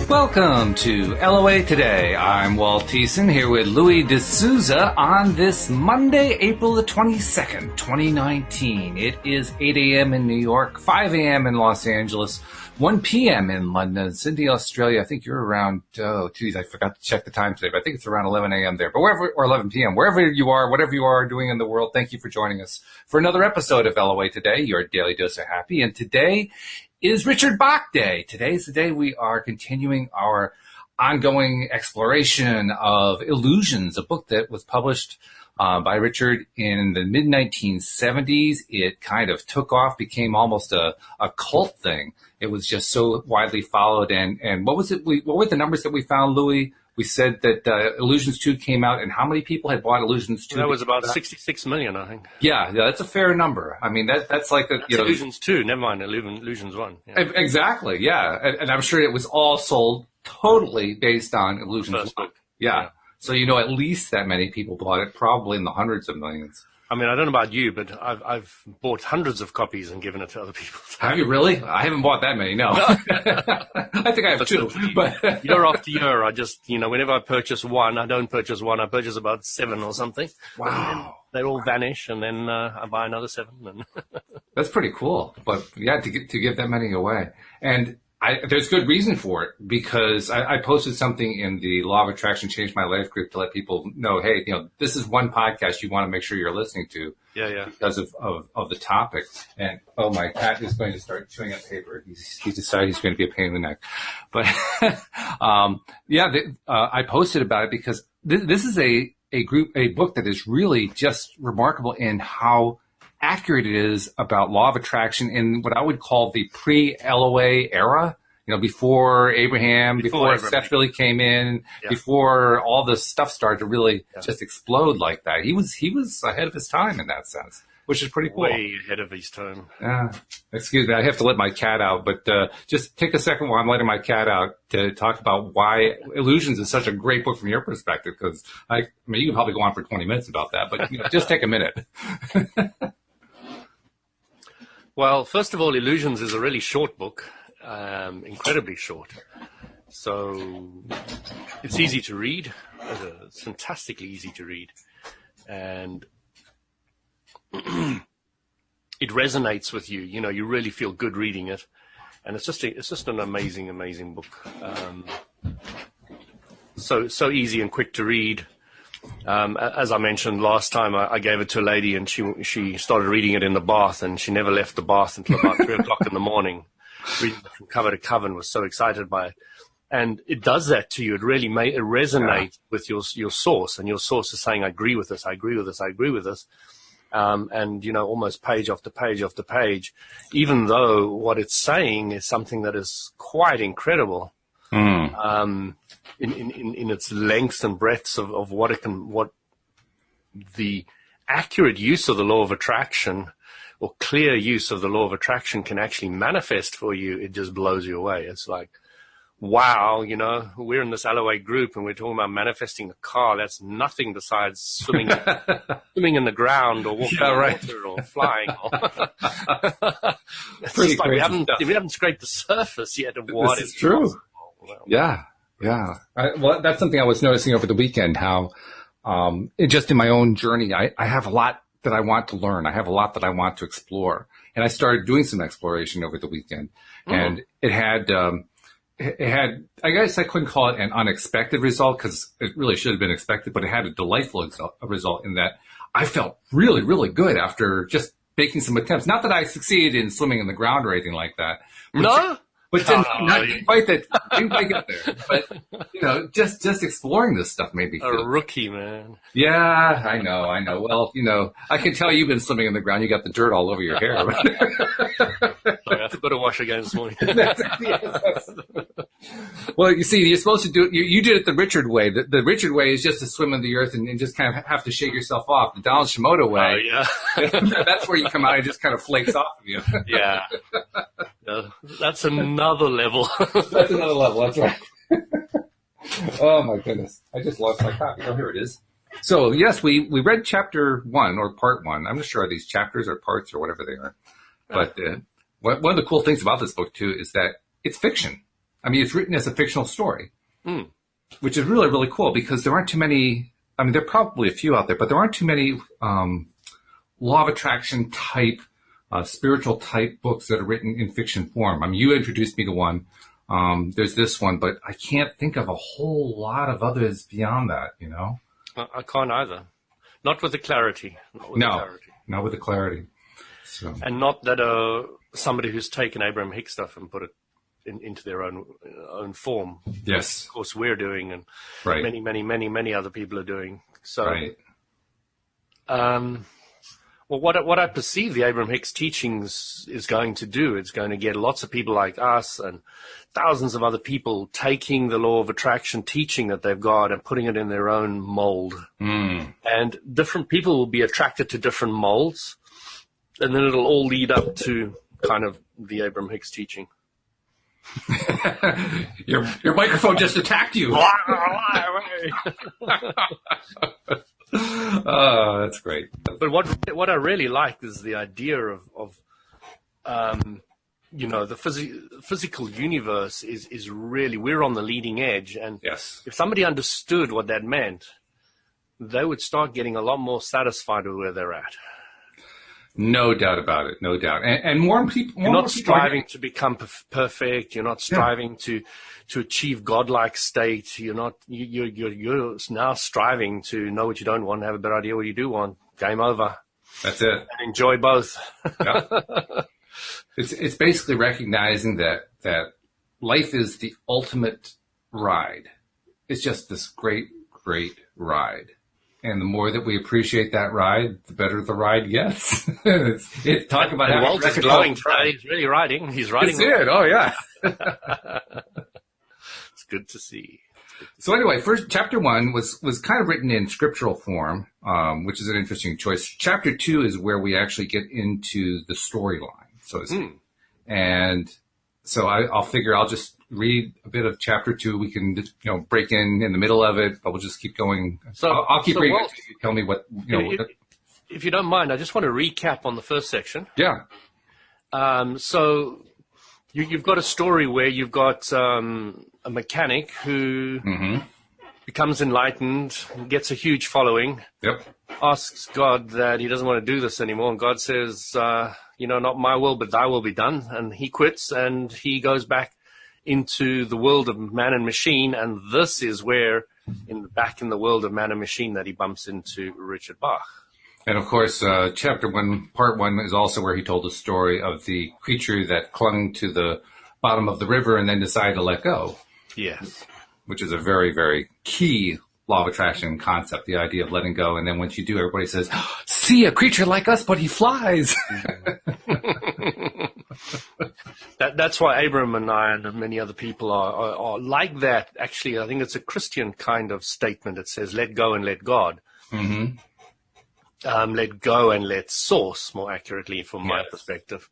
Welcome to LOA Today. I'm Walt Thiessen here with Louis D'Souza on this Monday, April the 22nd, 2019. It is 8 a.m. in New York, 5 a.m. in Los Angeles, 1 p.m. in London, Sydney, Australia. I think you're around, I forgot to check the time today, but I think it's around 11 a.m. there. But wherever, or 11 p.m., wherever you are, whatever you are doing in the world, thank you for joining us for another episode of LOA Today, your daily dose of happy. And today is Richard Bach Day. Today's the day we are continuing our ongoing exploration of Illusions, a book that was published by Richard in the mid-1970s. It kind of took off, became almost a cult thing. It was just so widely followed. And what was it? What were the numbers that we found, Louis? We said that Illusions 2 came out, and how many people had bought Illusions 2? That was about 66 million, I think. Yeah, that's a fair number. I mean, that's like a, that's Illusions 2, never mind Illusions 1. Yeah. Exactly, yeah. And I'm sure it was all sold totally based on Illusions 1. Yeah. So at least that many people bought it, probably in the hundreds of millions. I mean, I don't know about you, but I've bought hundreds of copies and given it to other people. Have you really? I haven't bought that many, no. I think I have two. But year after year, I just, whenever I purchase one, I don't purchase one, I purchase about 7 or something. Wow. They all vanish, and then I buy another 7. And that's pretty cool. But yeah, to give that many away. And there's good reason for it, because I posted something in the Law of Attraction Changed My Life group to let people know, hey, this is one podcast you want to make sure you're listening to. Yeah. Because of the topic. And, my cat is going to start chewing up paper. He's decided he's going to be a pain in the neck. But, I posted about it because this is a book that is really just remarkable in how accurate it is about law of attraction in what I would call the pre-LOA era, before Abraham, before Seth really came in, before all this stuff started to really just explode like that. He was ahead of his time in that sense, which is pretty cool. Way ahead of his time. Excuse me, I have to let my cat out, but just take a second while I'm letting my cat out to talk about why Illusions is such a great book from your perspective, because you can probably go on for 20 minutes about that, but just take a minute. Well, first of all, Illusions is a really short book, incredibly short. So it's easy to read. It's fantastically easy to read. And it resonates with you. You really feel good reading it. And it's just an amazing, amazing book. So easy and quick to read. As I mentioned last time, I gave it to a lady, and she started reading it in the bath, and she never left the bath until about 3 o'clock in the morning, reading it from cover to cover, and was so excited by it. And it does that to you. It really resonate with your source, and your source is saying, I agree with this, I agree with this, I agree with this. And almost page after page after page, even though what it's saying is something that is quite incredible. In its lengths and breadths of what the accurate use of the law of attraction, or clear use of the law of attraction, can actually manifest for you. It just blows you away. It's like, wow, we're in this LOA group and we're talking about manifesting a car. That's nothing besides swimming in the ground, or walking on water, or flying. It's just like we haven't scraped the surface yet of what is true. Possible. Well, yeah. Well, that's something I was noticing over the weekend, how just in my own journey, I have a lot that I want to learn. I have a lot that I want to explore. And I started doing some exploration over the weekend. And it had, I guess I couldn't call it an unexpected result, because it really should have been expected, but it had a delightful result in that I felt really, really good after just making some attempts. Not that I succeeded in swimming in the ground or anything like that. But didn't quite get there. But just exploring this stuff made me feel a rookie, man. Yeah, I know. Well, I can tell you've been swimming in the ground. You got the dirt all over your hair. Sorry, I forgot to wash again this morning. Well, you see, you're supposed to do it. You did it the Richard way. The Richard way is just to swim in the earth and just kind of have to shake yourself off. The Donald Shimoda way, that's where you come out and just kind of flakes off of you. Yeah. That's another level. That's another level. That's right. Oh my goodness! I just lost my copy. Oh, here it is. So yes, we read chapter 1 or part 1. I'm not sure are these chapters or parts or whatever they are. But one of the cool things about this book too is that it's fiction. I mean, it's written as a fictional story, Mm. which is really, really cool because there aren't too many. I mean, there are probably a few out there, but there aren't too many law of attraction type, spiritual type books that are written in fiction form. I mean, you introduced me to one. There's this one, but I can't think of a whole lot of others beyond that, you know? I can't either. Not with the clarity. Not with the clarity. Not with the clarity. So. And not that somebody who's taken Abraham Hicks stuff and put it into their own form. Yes. Of course, we're doing, and right. many other people are doing. So, right. Well, what I perceive the Abraham Hicks teachings is going to do, it's going to get lots of people like us and thousands of other people taking the law of attraction teaching that they've got and putting it in their own mold. Mm. And different people will be attracted to different molds, and then it'll all lead up to kind of the Abraham Hicks teaching. Your microphone just attacked you. Oh, that's great. But what I really like is the idea of the physical universe is really, we're on the leading edge, and yes. If somebody understood what that meant, they would start getting a lot more satisfied with where they're at. No doubt about it. No doubt. And more people. You're not striving to become perfect. You're not striving to achieve godlike state. You're now striving to know what you don't want, have a better idea what you do want. Game over. That's it. And enjoy both. Yeah. It's basically recognizing that life is the ultimate ride. It's just this great, great ride. And the more that we appreciate that ride, the better the ride gets. Talk about how Walt is glowing today. He's really riding. He's riding. It's it. Oh, yeah. It's good to see. So anyway, first chapter 1 was kind of written in scriptural form, which is an interesting choice. Chapter 2 is where we actually get into the storyline, so to speak. And so I'll figure I'll just read a bit of chapter 2. We can, break in the middle of it, but we'll just keep going. So I'll keep reading. Walt, you tell me what, if you don't mind, I just want to recap on the first section. Yeah. So you've got a story where you've got a mechanic who becomes enlightened, gets a huge following. Yep. Asks God that he doesn't want to do this anymore, and God says, not my will, but thy will be done. And he quits, and he goes back into the world of man and machine, and this is where, back in the world of man and machine, that he bumps into Richard Bach. And of course, chapter 1, part 1 is also where he told the story of the creature that clung to the bottom of the river and then decided to let go. Yes. Which is a very, very key law of attraction concept, the idea of letting go. And then once you do, everybody says, see, a creature like us, but he flies. That's why Abram and I and many other people are like that. Actually, I think it's a Christian kind of statement. It says, let go and let God. Mm-hmm. Let go and let source, more accurately, from my perspective.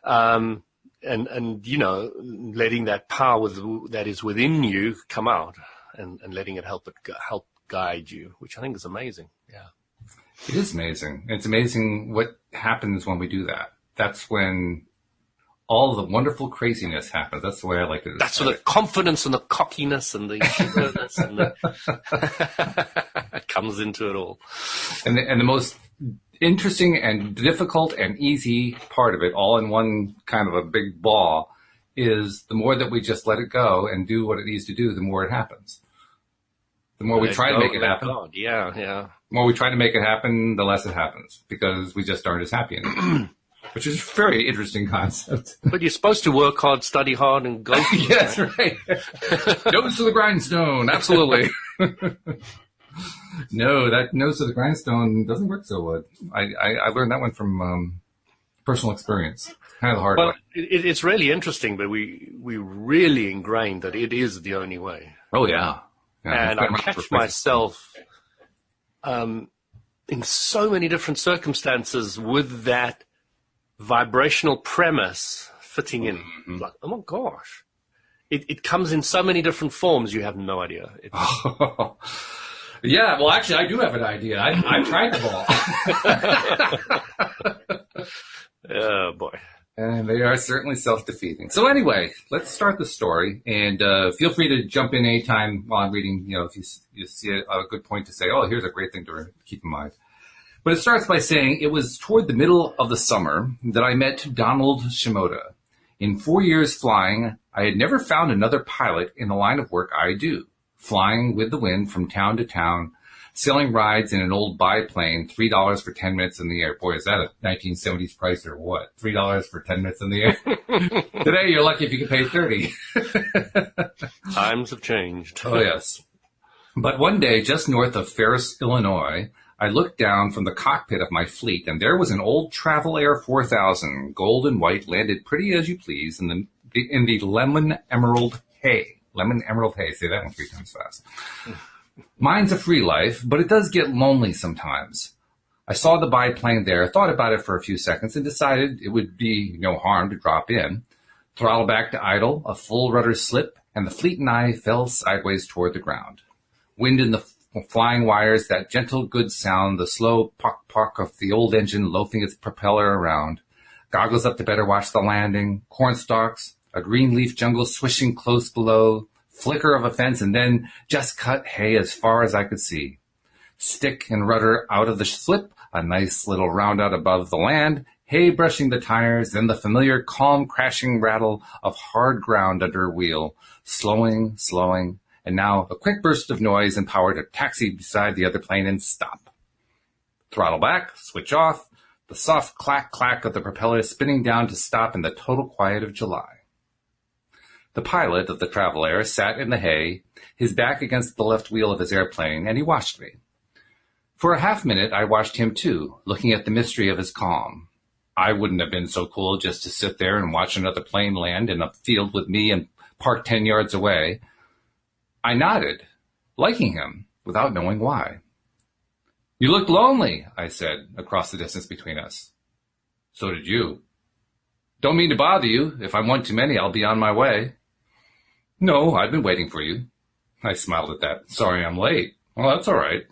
And letting that power that is within you come out and letting it help guide you, which I think is amazing. Yeah. It is amazing. It's amazing what happens when we do that. That's when all the wonderful craziness happens. That's the way I like to describe it. That's where the confidence and the cockiness and the sureness and comes into it all. And the most interesting and difficult and easy part of it, all in one kind of a big ball, is the more that we just let it go and do what it needs to do, the more it happens. The more we try to make it happen. Yeah. The more we try to make it happen, the less it happens, because we just aren't as happy anymore. Which is a very interesting concept. But you're supposed to work hard, study hard, and go. Yes, right. Nose to the grindstone, absolutely. No, that nose to the grindstone doesn't work so well. I learned that one from personal experience. Kind of the hard way. It's really interesting, but we really ingrained that it is the only way. Oh, yeah. And I catch myself in so many different circumstances with that vibrational premise fitting in. Like, oh my gosh. It comes in so many different forms, you have no idea. Yeah, well, actually, I do have an idea. I tried the ball. Oh, boy. And they are certainly self-defeating. So anyway, let's start the story. And feel free to jump in anytime while I'm reading, if you see a good point to say, oh, here's a great thing to keep in mind. But it starts by saying it was toward the middle of the summer that I met Donald Shimoda. In 4 years flying, I had never found another pilot in the line of work I do, flying with the wind from town to town, selling rides in an old biplane, $3 for 10 minutes in the air. Boy, is that a 1970s price or what? $3 for 10 minutes in the air? Today, you're lucky if you can pay 30. Times have changed. Oh, yes. But one day, just north of Ferris, Illinois, I looked down from the cockpit of my fleet, and there was an old Travel Air 4000, gold and white, landed pretty as you please, in the lemon emerald hay. Lemon emerald hay. Say that one 3 times fast. Mine's a free life, but it does get lonely sometimes. I saw the biplane there, thought about it for a few seconds, and decided it would be no harm to drop in. Throttle back to idle, a full rudder slip, and the fleet and I fell sideways toward the ground. Wind in the flying wires, that gentle good sound, the slow pock-pock of the old engine loafing its propeller around. Goggles up to better watch the landing, cornstalks, a green leaf jungle swishing close below, flicker of a fence, and then just cut hay as far as I could see. Stick and rudder out of the slip, a nice little roundout above the land, hay brushing the tires, then the familiar calm crashing rattle of hard ground under a wheel, slowing, and now a quick burst of noise and power to taxi beside the other plane and stop. Throttle back, switch off, the soft clack-clack of the propeller spinning down to stop in the total quiet of July. The pilot of the Travel Air sat in the hay, his back against the left wheel of his airplane, and he watched me. For a half-minute, I watched him too, looking at the mystery of his calm. I wouldn't have been so cool just to sit there and watch another plane land in a field with me and parked 10 yards away. I nodded, liking him, without knowing why. You looked lonely, I said, across the distance between us. So did you. Don't mean to bother you. If I'm one too many, I'll be on my way. No, I've been waiting for you. I smiled at that. Sorry I'm late. Well, that's all right.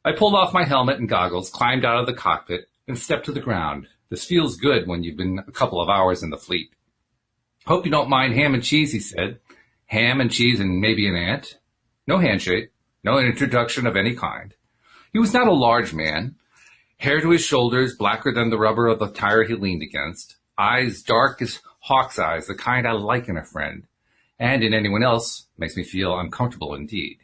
I pulled off my helmet and goggles, climbed out of the cockpit, and stepped to the ground. This feels good when you've been a couple of hours in the fleet. Hope you don't mind ham and cheese, he said. Ham and cheese and maybe an ant. No handshake, no introduction of any kind. He was not a large man. Hair to his shoulders, blacker than the rubber of the tire he leaned against. Eyes dark as hawk's eyes, the kind I like in a friend. And in anyone else, makes me feel uncomfortable indeed.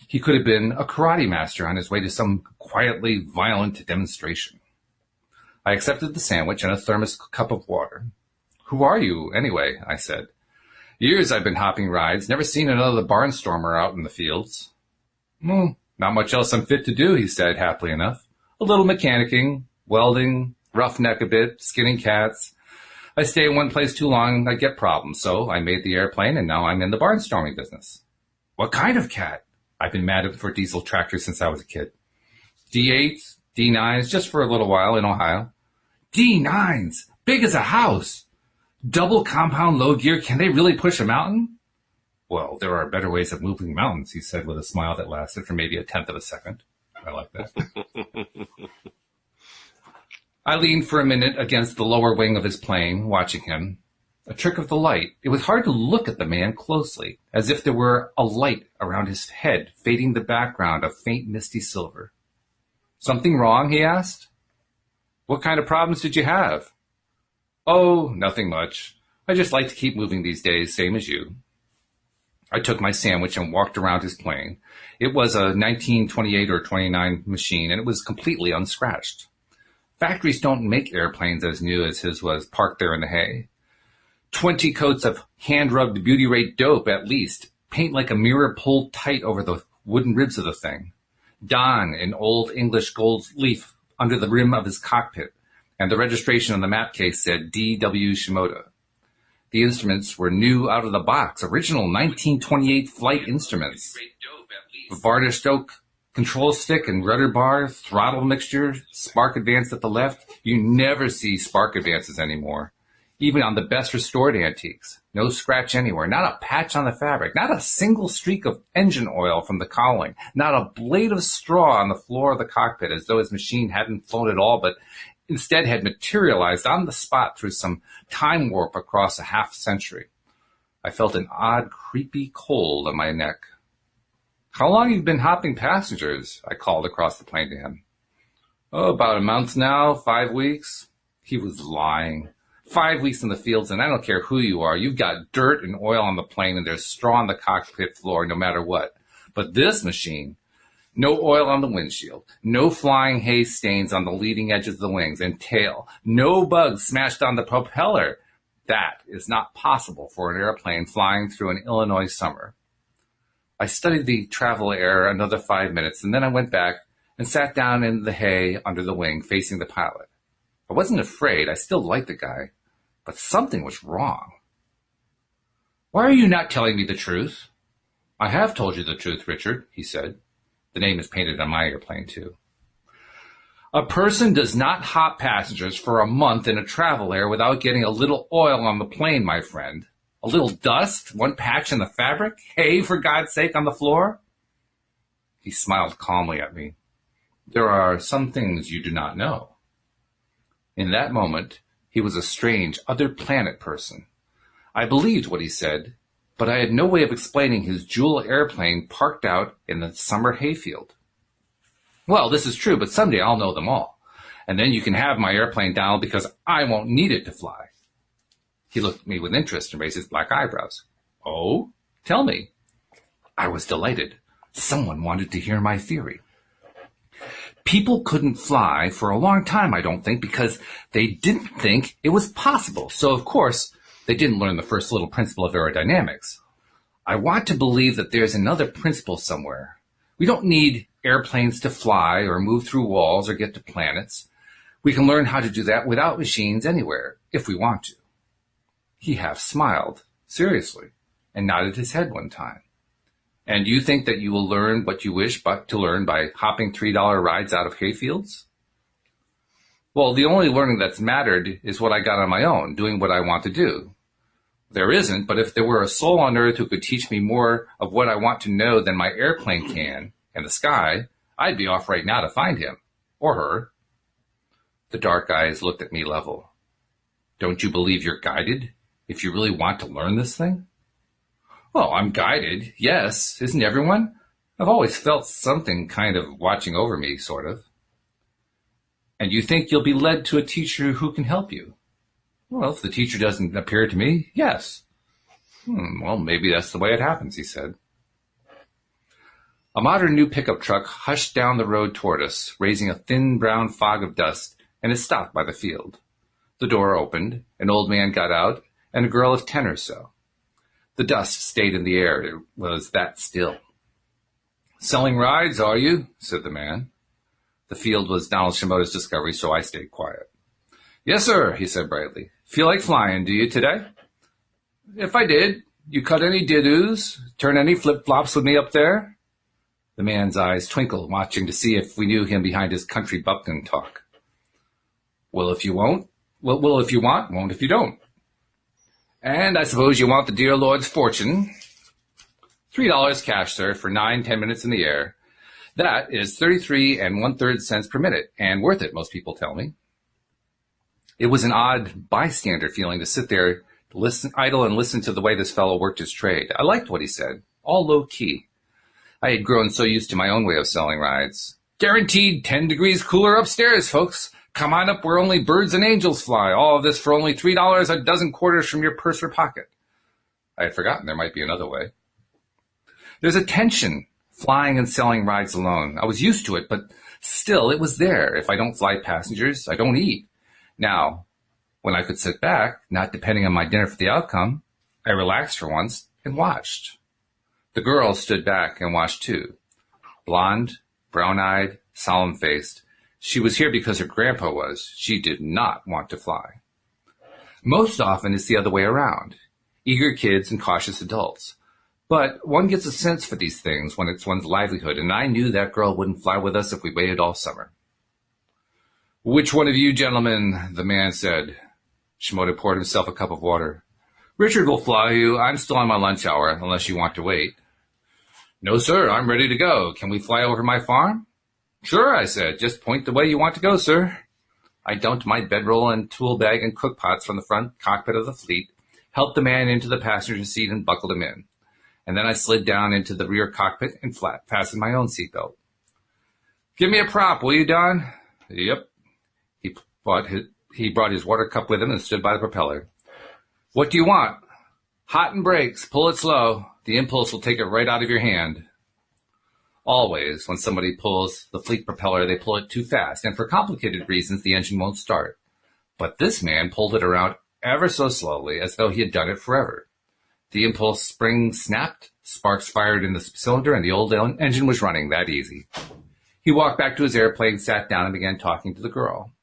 He could have been a karate master on his way to some quietly violent demonstration. I accepted the sandwich and a thermos cup of water. Who are you, anyway? I said. Years I've been hopping rides, never seen another barnstormer out in the fields. Not much else I'm fit to do, he said, happily enough. A little mechanicking, welding, roughneck a bit, skinning cats. I stay in one place too long, I get problems, so I made the airplane, and now I'm in the barnstorming business. What kind of cat? I've been mad for diesel tractors since I was a kid. D8s, D9s, just for a little while in Ohio. D9s, big as a house. Double compound low gear, can they really push a mountain? Well, there are better ways of moving mountains, he said with a smile that lasted for maybe 1/10 of a second. I like that. I leaned for a minute against the lower wing of his plane, watching him. A trick of the light. It was hard to look at the man closely, as if there were a light around his head, fading the background of faint misty silver. Something wrong, he asked. What kind of problems did you have? Oh, nothing much. I just like to keep moving these days, same as you. I took my sandwich and walked around his plane. It was a 1928 or 29 machine, and it was completely unscratched. Factories don't make airplanes as new as his was, parked there in the hay. 20 coats of hand-rubbed beauty rate dope, at least. Paint like a mirror pulled tight over the wooden ribs of the thing. Don in old English gold leaf under the rim of his cockpit, and the registration on the map case said D.W. Shimoda. The instruments were new out of the box, original 1928 flight instruments. Varnished oak, control stick and rudder bar, throttle mixture, spark advance at the left. You never see spark advances anymore, even on the best restored antiques. No scratch anywhere, not a patch on the fabric, not a single streak of engine oil from the cowling, not a blade of straw on the floor of the cockpit, as though his machine hadn't flown at all but instead had materialized on the spot through some time warp across a half-century. I felt an odd, creepy cold on my neck. "How long have you been hopping passengers?" I called across the plane to him. "Oh, about a month now, 5 weeks. He was lying. 5 weeks in the fields, and I don't care who you are. You've got dirt and oil on the plane, and there's straw on the cockpit floor no matter what. But this machine, no oil on the windshield, no flying haze stains on the leading edges of the wings and tail, no bugs smashed on the propeller. That is not possible for an airplane flying through an Illinois summer." I studied the travel air another 5 minutes, and then I went back and sat down in the hay under the wing facing the pilot. I wasn't afraid. I still liked the guy, but something was wrong. "Why are you not telling me the truth?" "I have told you the truth, Richard," he said. The name is painted on my airplane, too. "A person does not hop passengers for a month in a travel air without getting a little oil on the plane, my friend. A little dust, one patch in the fabric, hay, for God's sake, on the floor." He smiled calmly at me. "There are some things you do not know." In that moment, he was a strange, other planet person. I believed what he said, but I had no way of explaining his jewel airplane parked out in the summer hayfield. "Well, this is true, but someday I'll know them all. And then you can have my airplane down because I won't need it to fly." He looked at me with interest and raised his black eyebrows. "Oh? Tell me." I was delighted. Someone wanted to hear my theory. People couldn't fly for a long time, I don't think, because they didn't think it was possible. So, of course, they didn't learn the first little principle of aerodynamics. I want to believe that there's another principle somewhere. We don't need airplanes to fly or move through walls or get to planets. We can learn how to do that without machines anywhere, if we want to. He half smiled, seriously, and nodded his head one time. "And you think that you will learn what you wish to learn by hopping $3 rides out of hayfields?" "Well, the only learning that's mattered is what I got on my own, doing what I want to do. There isn't, but if there were a soul on earth who could teach me more of what I want to know than my airplane can, and the sky, I'd be off right now to find him. Or her." The dark eyes looked at me level. "Don't you believe you're guided, if you really want to learn this thing?" "Well, I'm guided, yes. Isn't everyone? I've always felt something kind of watching over me, sort of." "And you think you'll be led to a teacher who can help you?" "Well, if the teacher doesn't appear to me, yes." Well, maybe that's the way it happens," he said. A modern new pickup truck hushed down the road toward us, raising a thin brown fog of dust, and it stopped by the field. The door opened, an old man got out, and a girl of 10 or so. The dust stayed in the air. It was that still. "Selling rides, are you?" said the man. The field was Donald Shimoda's discovery, so I stayed quiet. "Yes, sir," he said brightly. "Feel like flying, do you, today?" "If I did. You cut any did-do's? Turn any flip-flops with me up there?" The man's eyes twinkled, watching to see if we knew him behind his country bumpkin talk. Well, if you want, won't if you don't." "And I suppose you want the dear Lord's fortune." $3 cash, sir, for 9-10 minutes in the air. That is 33 1/3 cents per minute, and worth it, most people tell me. It was an odd bystander feeling to sit there, idle and listen to the way this fellow worked his trade. I liked what he said, all low-key. I had grown so used to my own way of selling rides. "Guaranteed 10 degrees cooler upstairs, folks. Come on up where only birds and angels fly. All of this for only $3 a dozen quarters from your purse or pocket." I had forgotten there might be another way. There's a tension flying and selling rides alone. I was used to it, but still it was there. If I don't fly passengers, I don't eat. Now, when I could sit back, not depending on my dinner for the outcome, I relaxed for once and watched. The girl stood back and watched too. Blonde, brown-eyed, solemn-faced. She was here because her grandpa was. She did not want to fly. Most often it's the other way around. Eager kids and cautious adults. But one gets a sense for these things when it's one's livelihood, and I knew that girl wouldn't fly with us if we waited all summer. "Which one of you gentlemen?" the man said. Shimoda poured himself a cup of water. "Richard will fly you. I'm still on my lunch hour, unless you want to wait." "No, sir, I'm ready to go. Can we fly over my farm?" "Sure," I said. "Just point the way you want to go, sir." I dumped my bedroll and tool bag and cook pots from the front cockpit of the fleet, helped the man into the passenger seat and buckled him in. And then I slid down into the rear cockpit and fastened my own seatbelt. Give me a prop, will you, Don? Yep. He brought his water cup with him and stood by the propeller. What do you want? Hot and brakes. Pull it slow. The impulse will take it right out of your hand. Always, when somebody pulls the fleet propeller, they pull it too fast, and for complicated reasons, the engine won't start. But this man pulled it around ever so slowly, as though he had done it forever. The impulse spring snapped, sparks fired in the cylinder, and the old engine was running that easy. He walked back to his airplane, sat down, and began talking to the girl.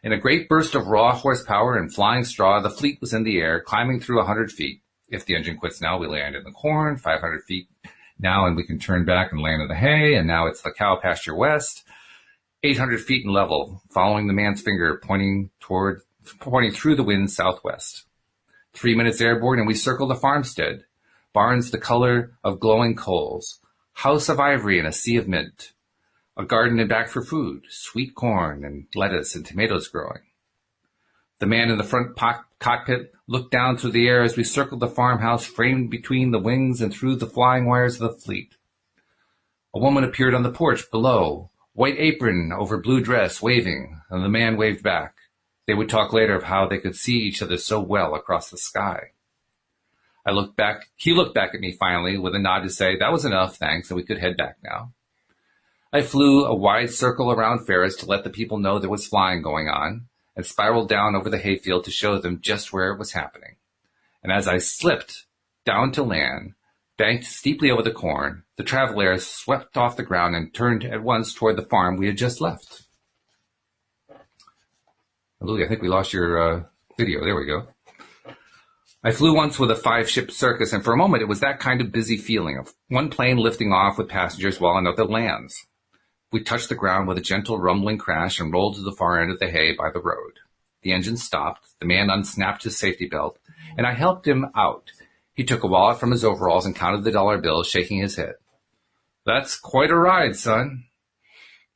In a great burst of raw horsepower and flying straw, the fleet was in the air, climbing through 100 feet. If the engine quits now, we land in the corn, 500 feet now, and we can turn back and land in the hay, and now it's the cow pasture west, 800 feet in level, following the man's finger pointing through the wind southwest. 3 minutes airborne, and we circle the farmstead, barns the color of glowing coals, house of ivory in a sea of mint, a garden and back for food, sweet corn and lettuce and tomatoes growing. The man in the front cockpit looked down through the air as we circled the farmhouse framed between the wings and through the flying wires of the fleet. A woman appeared on the porch below, white apron over blue dress, waving, and the man waved back. They would talk later of how they could see each other so well across the sky. I looked back. He looked back at me finally with a nod to say that was enough, thanks, and we could head back now. I flew a wide circle around Ferris to let the people know there was flying going on, and spiraled down over the hayfield to show them just where it was happening. And as I slipped down to land, banked steeply over the corn, the travel air swept off the ground and turned at once toward the farm we had just left. Louie, I think we lost your video. There we go. I flew once with a 5-ship circus, and for a moment it was that kind of busy feeling of one plane lifting off with passengers while another lands. We touched the ground with a gentle rumbling crash and rolled to the far end of the hay by the road. The engine stopped, the man unsnapped his safety belt, and I helped him out. He took a wallet from his overalls and counted the dollar bills, shaking his head. That's quite a ride, son.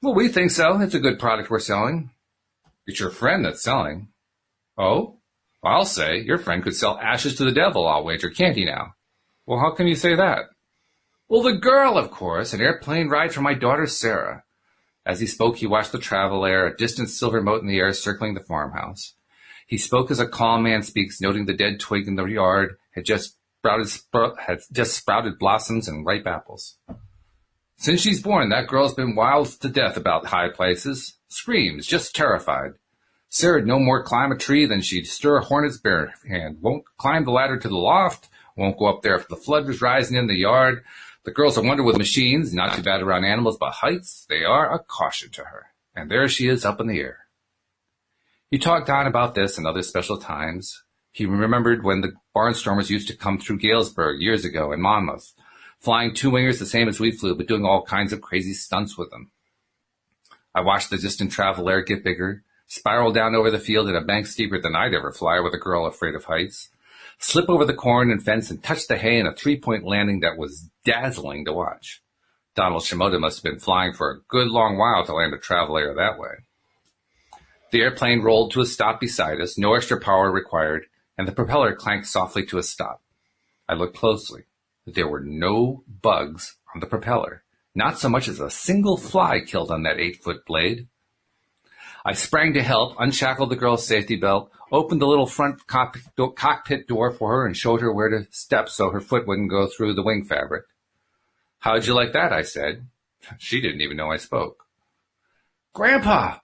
Well, we think so. It's a good product we're selling. It's your friend that's selling. Oh? I'll say, your friend could sell ashes to the devil, I'll wager, can't he now? Well, how can you say that? Well, the girl, of course, an airplane ride for my daughter Sarah. As he spoke, he watched the travel air, a distant silver mote in the air circling the farmhouse. He spoke as a calm man speaks, noting the dead twig in the yard had just sprouted blossoms and ripe apples. Since she's born, that girl's been wild to death about high places. Screams, just terrified. Sarah'd no more climb a tree than she'd stir a hornet's bare hand. Won't climb the ladder to the loft. Won't go up there if the flood was rising in the yard. The girl's a wonder with machines, not too bad around animals, but heights, they are a caution to her. And there she is up in the air. He talked on about this and other special times. He remembered when the barnstormers used to come through Galesburg years ago and Monmouth, flying two-wingers the same as we flew, but doing all kinds of crazy stunts with them. I watched the distant travel air get bigger, spiral down over the field at a bank steeper than I'd ever fly with a girl afraid of heights, slip over the corn and fence and touch the hay in a 3-point landing that was dazzling to watch. Donald Shimoda must have been flying for a good long while to land a travel air that way. The airplane rolled to a stop beside us, no extra power required, and the propeller clanked softly to a stop. I looked closely. There were no bugs on the propeller, not so much as a single fly killed on that 8-foot blade. I sprang to help, unshackled the girl's safety belt, opened the little front cockpit door for her, and showed her where to step so her foot wouldn't go through the wing fabric. How'd you like that? I said. She didn't even know I spoke. Grandpa,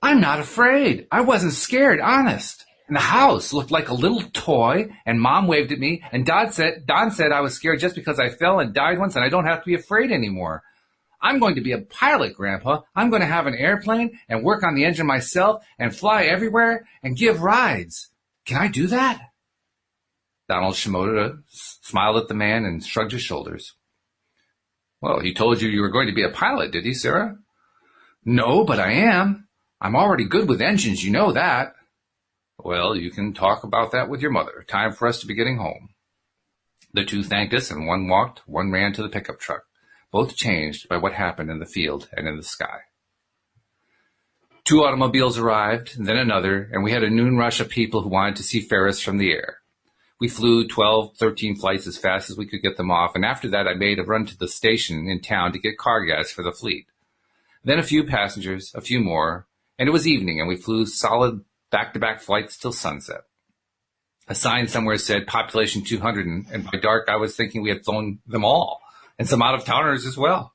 I'm not afraid. I wasn't scared, honest. And the house looked like a little toy, and Mom waved at me, and Don said I was scared just because I fell and died once, and I don't have to be afraid anymore. I'm going to be a pilot, Grandpa. I'm going to have an airplane and work on the engine myself and fly everywhere and give rides. Can I do that? Donald Shimoda smiled at the man and shrugged his shoulders. Well, he told you were going to be a pilot, did he, Sarah? No, but I am. I'm already good with engines, you know that. Well, you can talk about that with your mother. Time for us to be getting home. The two thanked us, and one walked, one ran to the pickup truck, both changed by what happened in the field and in the sky. 2 automobiles arrived, and then another, and we had a noon rush of people who wanted to see Ferris from the air. We flew 12, 13 flights as fast as we could get them off, and after that I made a run to the station in town to get car gas for the fleet. Then a few passengers, a few more, and it was evening, and we flew solid back-to-back flights till sunset. A sign somewhere said population 200, and by dark I was thinking we had flown them all, and some out-of-towners as well.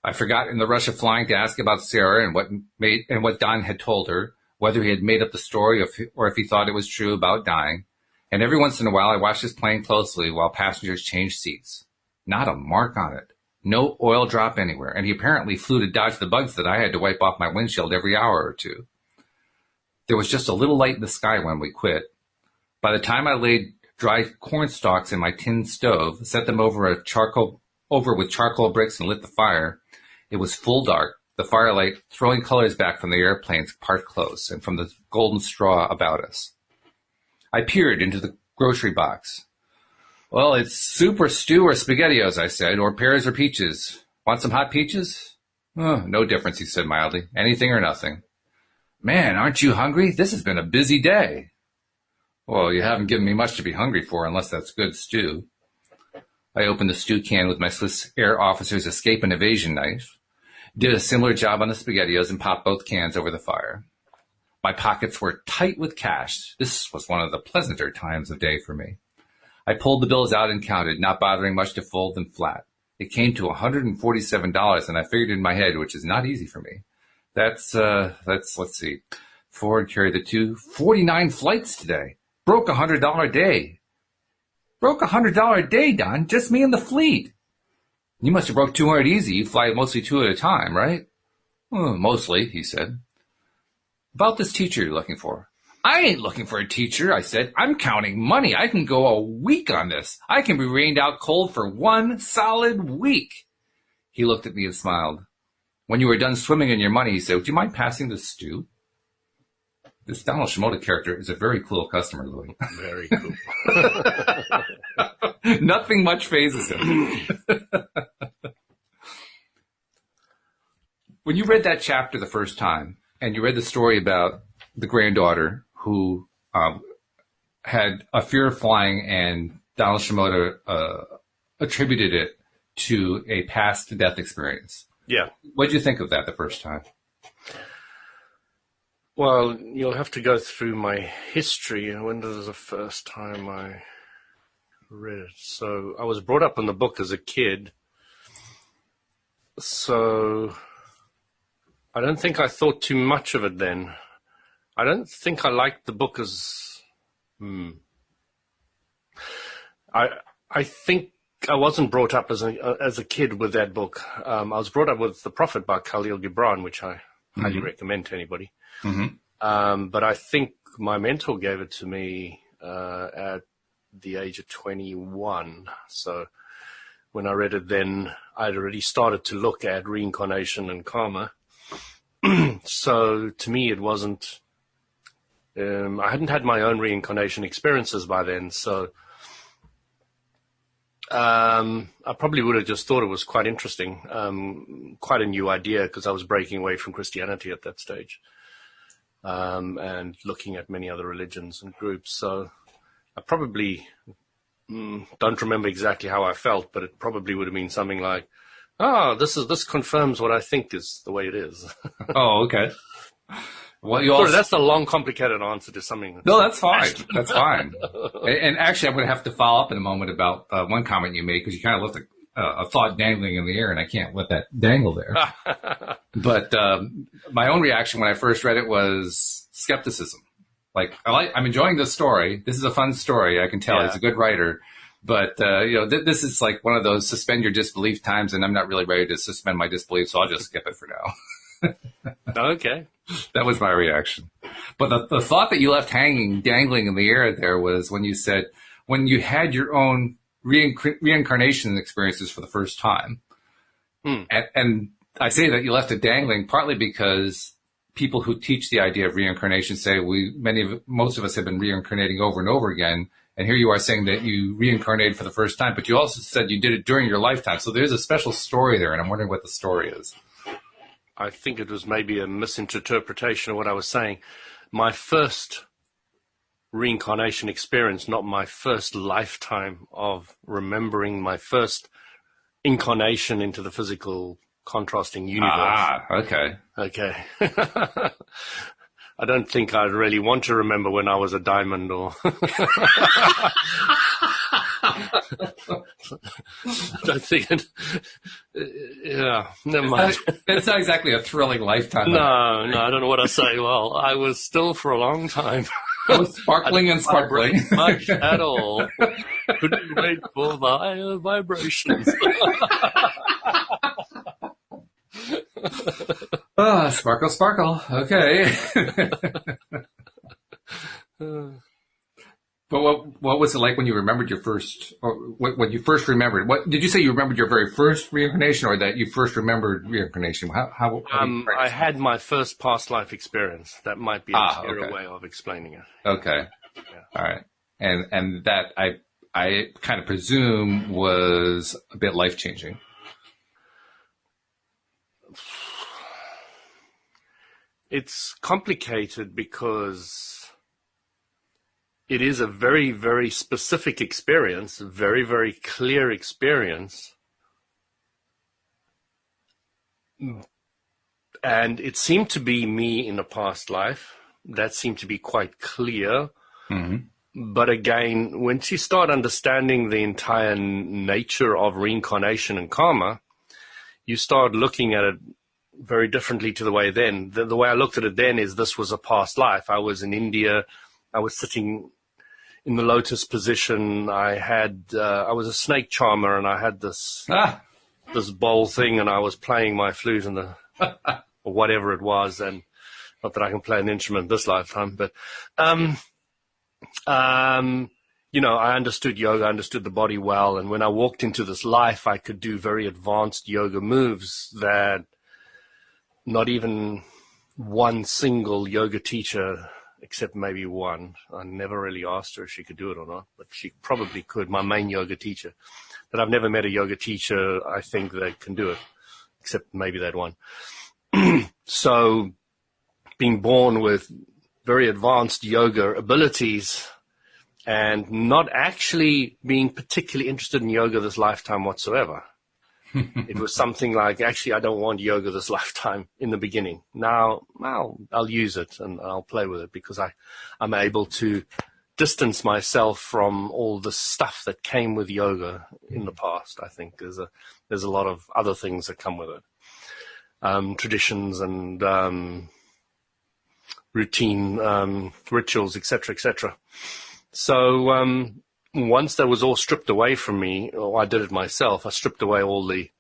I forgot in the rush of flying to ask about Sarah and what Don had told her, whether he had made up the story or if he thought it was true about dying. And every once in a while I watched his plane closely while passengers changed seats. Not a mark on it. No oil drop anywhere, and he apparently flew to dodge the bugs that I had to wipe off my windshield every hour or two. There was just a little light in the sky when we quit. By the time I laid dry corn stalks in my tin stove, set them over with charcoal bricks and lit the fire, it was full dark, the firelight throwing colors back from the airplanes parked close and from the golden straw about us. I peered into the grocery box. Well, it's soup or stew or SpaghettiOs, I said, or pears or peaches. Want some hot peaches? Oh, no difference, he said mildly. Anything or nothing. Man, aren't you hungry? This has been a busy day. Well, you haven't given me much to be hungry for unless that's good stew. I opened the stew can with my Swiss Air officer's escape and evasion knife, did a similar job on the SpaghettiOs, and popped both cans over the fire. My pockets were tight with cash. This was one of the pleasanter times of day for me. I pulled the bills out and counted, not bothering much to fold them flat. It came to $147, and I figured in my head, which is not easy for me. Let's see. Ford carried the 49 flights today. Broke $100 a day. Broke $100 a day, Don. Just me and the fleet. You must have broke 200 easy. You fly mostly 2 at a time, right? Mostly, he said. About this teacher you're looking for. I ain't looking for a teacher, I said. I'm counting money. I can go a week on this. I can be rained out cold for 1 solid week. He looked at me and smiled. When you were done swimming in your money, he said, would you mind passing the stew? This Donald Shimoda character is a very cool customer, Louis. Very cool. Nothing much phases him. When you read that chapter the first time, and you read the story about the granddaughter who had a fear of flying, and Donald Shimoda attributed it to a past death experience. Yeah. What did you think of that the first time? Well, you'll have to go through my history. When was the first time I read it? So I was brought up in the book as a kid. So I don't think I thought too much of it then. I don't think I liked the book as... I think I wasn't brought up as a kid with that book. I was brought up with The Prophet by Khalil Gibran, which I highly recommend to anybody. Mm-hmm. But I think my mentor gave it to me at the age of 21. So when I read it then, I'd already started to look at reincarnation and karma. So to me, it wasn't... I hadn't had my own reincarnation experiences by then, so I probably would have just thought it was quite interesting, quite a new idea, because I was breaking away from Christianity at that stage, and looking at many other religions and groups. So I probably don't remember exactly how I felt, but it probably would have been something like, this confirms what I think is the way it is. Oh, okay. Well, that's a long, complicated answer to something. No, that's fine. That's fine. And actually, I'm going to have to follow up in a moment about one comment you made, because you kind of left a thought dangling in the air, and I can't let that dangle there. But my own reaction when I first read it was skepticism. Like, I'm enjoying this story. This is a fun story. I can tell. He's a good writer. But, this is like one of those suspend your disbelief times, and I'm not really ready to suspend my disbelief, so I'll just skip it for now. Okay. That was my reaction. But the thought that you left dangling in the air there was when you said, when you had your own reincarnation experiences for the first time. And I say that you left it dangling partly because people who teach the idea of reincarnation say most of us have been reincarnating over and over again. And here you are saying that you reincarnated for the first time, but you also said you did it during your lifetime. So there's a special story there, and I'm wondering what the story is. I think it was maybe a misinterpretation of what I was saying. My first reincarnation experience, not my first lifetime of remembering my first incarnation into the physical contrasting universe. Ah, okay. Okay. I don't think I'd really want to remember when I was a diamond or... don't think it... Yeah, never mind. It's not exactly a thrilling lifetime. No, I don't know what I say. Well, I was still for a long time. I was sparkling and sparkling. Much at all. Couldn't wait for the higher vibrations. Sparkle, sparkle. Okay. But what was it like when you remembered your first, or what you first remembered? What did you say? You remembered your very first reincarnation, or that you first remembered reincarnation? How I had my first past life experience. That might be a clearer way of explaining it. Okay. Yeah. All right. And that I kind of presume was a bit life changing. It's complicated because it is a very, very specific experience, a very, very clear experience. And it seemed to be me in a past life. That seemed to be quite clear. Mm-hmm. But again, once you start understanding the entire nature of reincarnation and karma, you start looking at it very differently to the way then. The way I looked at it then is this was a past life. I was in India. I was sitting in the lotus position. I was a snake charmer, and I had this bowl thing, and I was playing my flute and or whatever it was. And not that I can play an instrument this lifetime, but I understood yoga, I understood the body well, and when I walked into this life, I could do very advanced yoga moves that not even one single yoga teacher, except maybe one, I never really asked her if she could do it or not, but she probably could, my main yoga teacher. But I've never met a yoga teacher, I think, that can do it, except maybe that one. So being born with very advanced yoga abilities and not actually being particularly interested in yoga this lifetime whatsoever. It was something like, actually, I don't want yoga this lifetime in the beginning. Now I'll use it and I'll play with it because I'm able to distance myself from all the stuff that came with yoga in the past. I think there's a lot of other things that come with it. Traditions and routine rituals, etc., etc. So once that was all stripped away from me, or I did it myself, I stripped away all the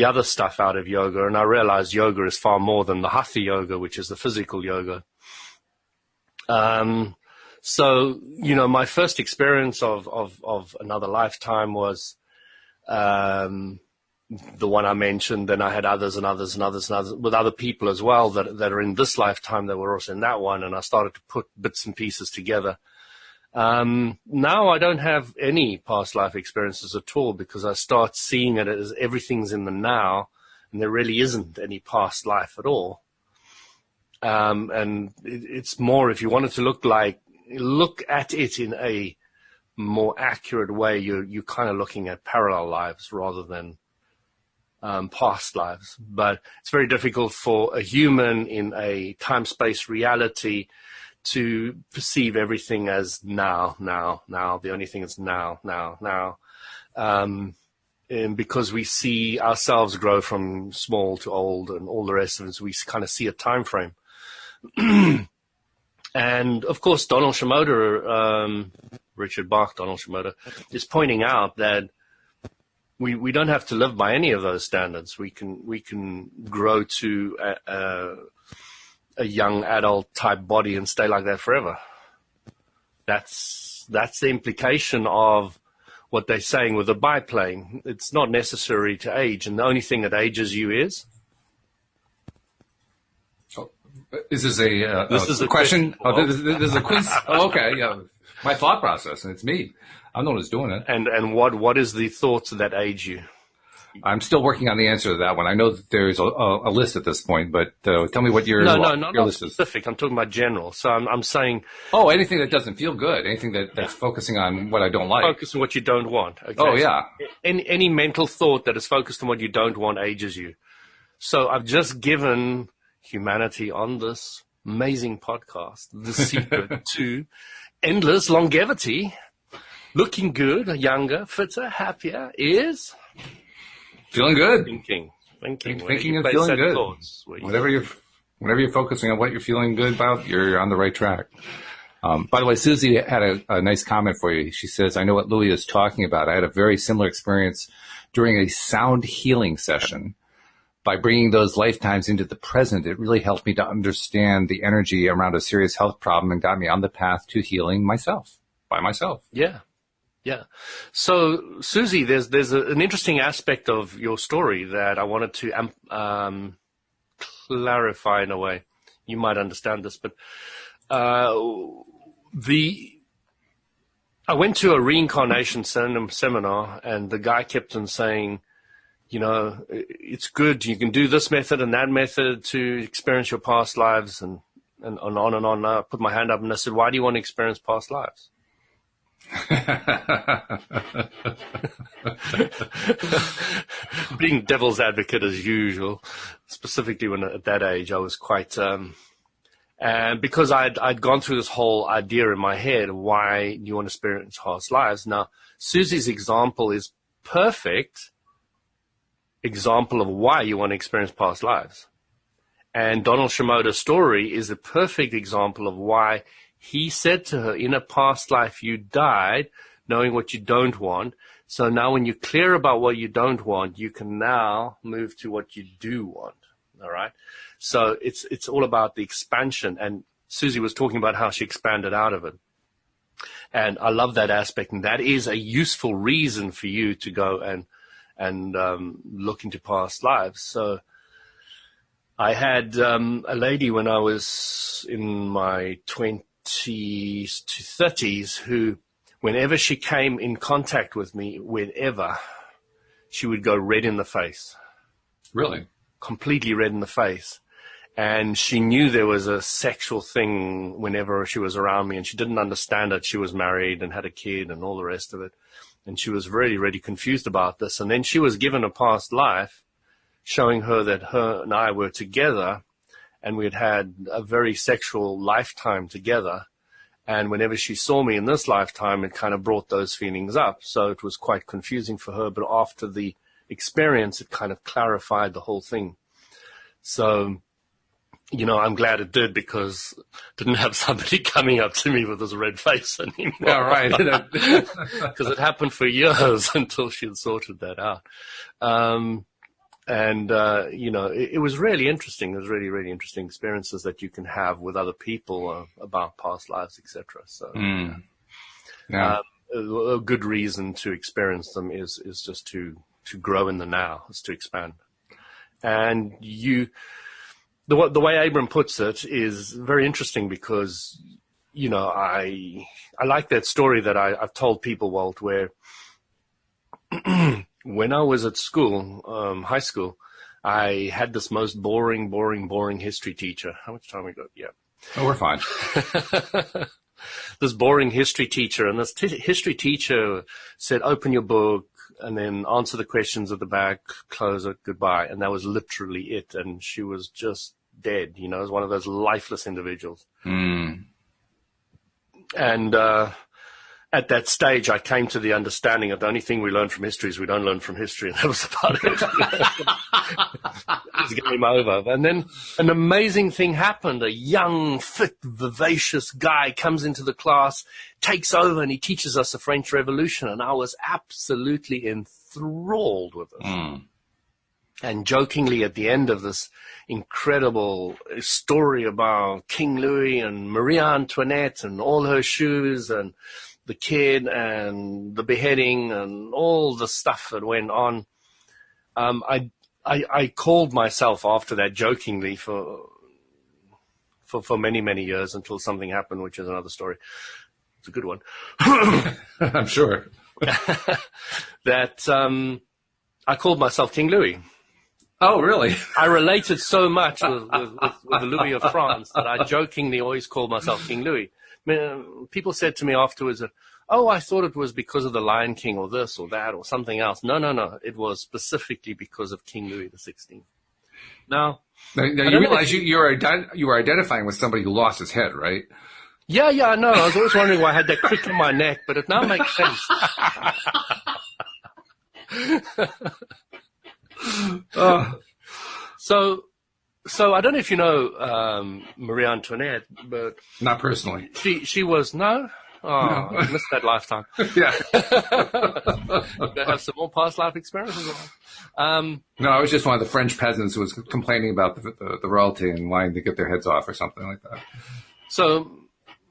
other stuff out of yoga, and I realized yoga is far more than the hatha yoga, which is the physical yoga. So, my first experience of another lifetime was the one I mentioned. Then I had others and others and others and others with other people as well that are in this lifetime that were also in that one, and I started to put bits and pieces together. Now I don't have any past life experiences at all because I start seeing it as everything's in the now, and there really isn't any past life at all. And it's more, if you wanted to look at it in a more accurate way, you're kind of looking at parallel lives rather than past lives. But it's very difficult for a human in a time-space reality to perceive everything as now. The only thing is now. And because we see ourselves grow from small to old and all the rest of it, so we kind of see a time frame. And, of course, Donald Shimoda, Richard Bach, Donald Shimoda, is pointing out that we don't have to live by any of those standards. We can grow to a young adult type body and stay like that forever. That's the implication of what they're saying with the biplane. It's not necessary to age, and the only thing that ages you is. Is this a question? This is a quiz. Oh, okay, yeah. My thought process, and it's me. I'm the one who's doing it. And what is the thoughts that age you? I'm still working on the answer to that one. I know that there's a list at this point, but tell me what your not list is. specific. I'm talking about general. So I'm saying, anything that doesn't feel good, anything that's focusing on what I don't like. Focus on what you don't want. Okay? Oh, yeah. So any mental thought that is focused on what you don't want ages you. So I've just given humanity on this amazing podcast the secret to endless longevity, looking good, younger, fitter, happier, is feeling good. Thinking and feeling good. Thoughts, whenever you're focusing on what you're feeling good about, you're on the right track. By the way, Susie had a nice comment for you. She says, I know what Louis is talking about. I had a very similar experience during a sound healing session. By bringing those lifetimes into the present, it really helped me to understand the energy around a serious health problem and got me on the path to healing by myself. Yeah. Yeah. So, Susie, there's an interesting aspect of your story that I wanted to clarify in a way. You might understand this, but I went to a reincarnation seminar, and the guy kept on saying, it's good. You can do this method and that method to experience your past lives, and on and on. I put my hand up and I said, why do you want to experience past lives? Being devil's advocate as usual, specifically when at that age I was quite, and because I'd gone through this whole idea in my head, why do you want to experience past lives? Now, Susie's example is perfect example of why you want to experience past lives. And Donald Shimoda's story is a perfect example of why he said to her, in a past life you died knowing what you don't want. So now when you're clear about what you don't want, you can now move to what you do want. All right. So it's all about the expansion. And Susie was talking about how she expanded out of it. And I love that aspect. And that is a useful reason for you to go and look into past lives. So I had a lady when I was in my 20s to 30s who, whenever she came in contact with me, she would go red in the face. Really? Completely red in the face. And she knew there was a sexual thing whenever she was around me, and she didn't understand it. She was married and had a kid and all the rest of it. And she was really, really confused about this. And then she was given a past life showing her that her and I were together, and we had had a very sexual lifetime together. And whenever she saw me in this lifetime, it kind of brought those feelings up. So it was quite confusing for her. But after the experience, it kind of clarified the whole thing. So, I'm glad it did, because I didn't have somebody coming up to me with this red face anymore. Yeah, right. Because it happened for years until she had sorted that out. It was really interesting. It was really, really interesting experiences that you can have with other people about past lives, etc. So, yeah. A good reason to experience them is just to grow in the now, is to expand. And the way Abram puts it is very interesting, because, I like that story that I've told people, Walt, where when I was at school, high school, I had this most boring history teacher. How much time we got? Yeah. Oh, we're fine. This boring history teacher, and this history teacher said, open your book and then answer the questions at the back, close it, goodbye. And that was literally it. And she was just dead, as one of those lifeless individuals. Mm. And at that stage, I came to the understanding that the only thing we learn from history is we don't learn from history. And that was about it. It was game over. And then an amazing thing happened. A young, fit, vivacious guy comes into the class, takes over, and he teaches us the French Revolution. And I was absolutely enthralled with this. Mm. And jokingly, at the end of this incredible story about King Louis and Marie Antoinette and all her shoes and the kid and the beheading and all the stuff that went on, I called myself after that jokingly for many, many years, until something happened, which is another story. It's a good one. I'm sure. That I called myself King Louis. Oh, really? I related so much with the Louis of France that I jokingly always called myself King Louis. I mean, people said to me afterwards that, oh, I thought it was because of the Lion King or this or that or something else. No. It was specifically because of King Louis XVI. Now you realize you were identifying with somebody who lost his head, right? Yeah, I know. I was always wondering why I had that crick in my neck, but it now makes sense. So I don't know if you know Marie Antoinette, but not personally. She was no. Oh, no. I missed that lifetime. Yeah. They have some more past life experiences. No, I was just one of the French peasants who was complaining about the royalty and wanting to get their heads off or something like that. So,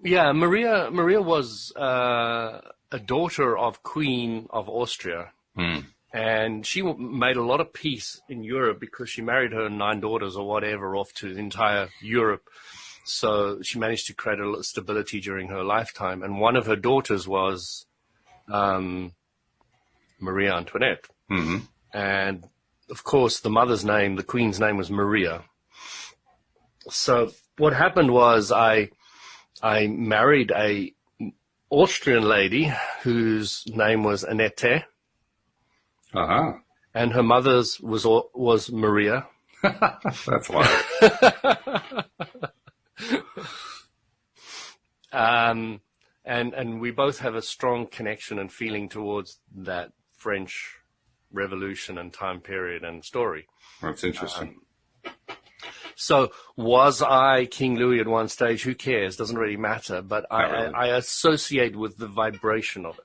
yeah, Maria was a daughter of Queen of Austria. And she made a lot of peace in Europe because she married her 9 daughters or whatever off to the entire Europe. So she managed to create a lot of stability during her lifetime. And one of her daughters was Marie Antoinette. Mm-hmm. And, of course, the mother's name, the queen's name was Maria. So what happened was I married a Austrian lady whose name was Annette. Uh-huh. And her mother's was Maria. That's wild. And we both have a strong connection and feeling towards that French Revolution and time period and story. That's interesting. So was I King Louis at one stage? Who cares? Doesn't really matter. But I associate with the vibration of it.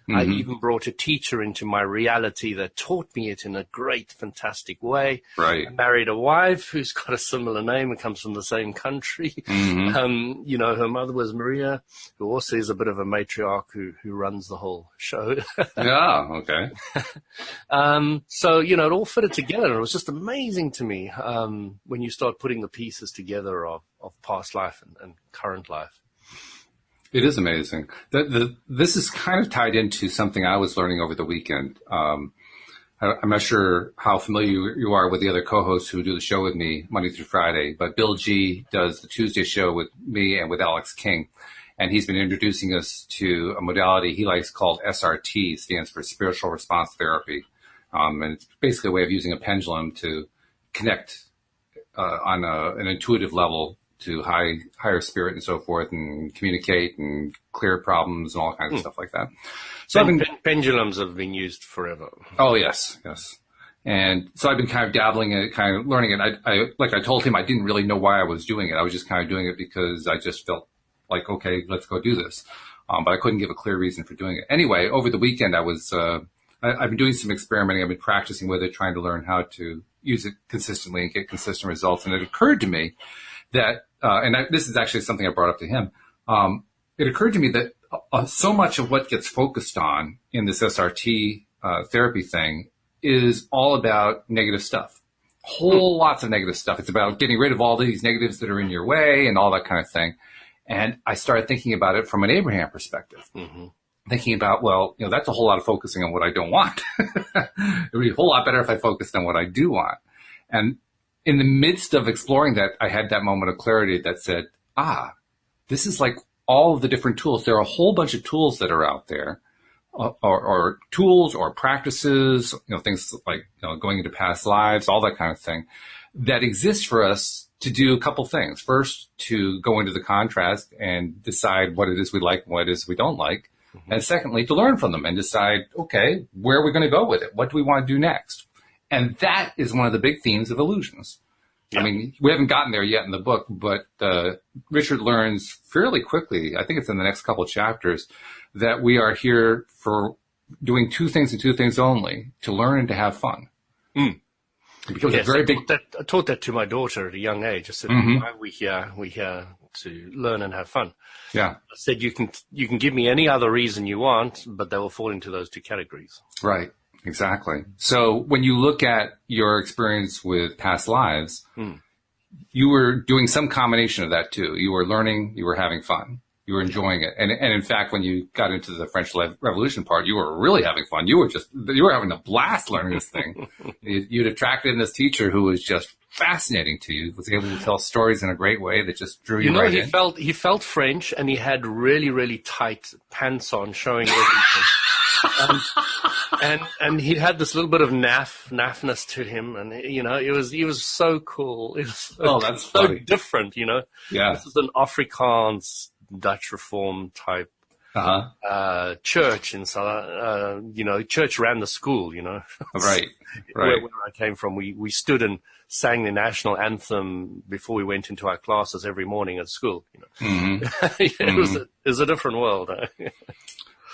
Mm-hmm. I even brought a teacher into my reality that taught me it in a great, fantastic way. Right. I married a wife who's got a similar name and comes from the same country. Mm-hmm. Her mother was Maria, who also is a bit of a matriarch who runs the whole show. Yeah, okay. So, it all fitted together. It was just amazing to me when you start putting the pieces together of past life and current life. It is amazing. This is kind of tied into something I was learning over the weekend. I'm not sure how familiar you are with the other co-hosts who do the show with me Monday through Friday, but Bill G does the Tuesday show with me and with Alex King. And he's been introducing us to a modality he likes called SRT, stands for Spiritual Response Therapy. And it's basically a way of using a pendulum to connect on an intuitive level to higher spirit and so forth, and communicate and clear problems and all kinds of stuff like that. So pendulums have been used forever. Oh, yes. And so I've been kind of dabbling in it, kind of learning it. I like I told him, I didn't really know why I was doing it. I was just kind of doing it because I just felt like, okay, let's go do this. But I couldn't give a clear reason for doing it. Anyway, over the weekend, I've been doing some experimenting. I've been practicing with it, trying to learn how to use it consistently and get consistent results. And it occurred to me that, this is actually something I brought up to him. It occurred to me that so much of what gets focused on in this SRT therapy thing is all about negative stuff. Lots of negative stuff. It's about getting rid of all these negatives that are in your way and all that kind of thing. And I started thinking about it from an Abraham perspective. Mm-hmm. Thinking about, that's a whole lot of focusing on what I don't want. It would be a whole lot better if I focused on what I do want. And in the midst of exploring that, I had that moment of clarity that said, this is like all of the different tools. There are a whole bunch of tools that are out there, or tools or practices, things like, going into past lives, all that kind of thing that exists for us to do a couple things. First, to go into the contrast and decide what it is we like and what it is we don't like. Mm-hmm. And secondly, to learn from them and decide, okay, where are we going to go with it? What do we want to do next? And that is one of the big themes of illusions. Yeah. I mean, we haven't gotten there yet in the book, but Richard learns fairly quickly, I think it's in the next couple of chapters, that we are here for doing 2 things and 2 things only, to learn and to have fun. Mm. It becomes a very I taught that to my daughter at a young age. I said, why are we here? We're here to learn and have fun. Yeah. I said, you can give me any other reason you want, but they will fall into those 2 categories. Right. Exactly. So when you look at your experience with past lives, you were doing some combination of that too. You were learning, you were having fun. You were enjoying it. And in fact, when you got into the French Revolution part, you were really having fun. You were having a blast learning this thing. You'd attracted in this teacher who was just fascinating to you, was able to tell stories in a great way that just drew you right in. He felt French, and he had really, really tight pants on showing everything. And he had this little bit of naffness to him, and he was so cool. It was that's so funny. Different, Yeah. This is an Afrikaans Dutch Reform type church in church ran the school, Right. Where I came from, we stood and sang the national anthem before we went into our classes every morning at school. Mm-hmm. It was a different world.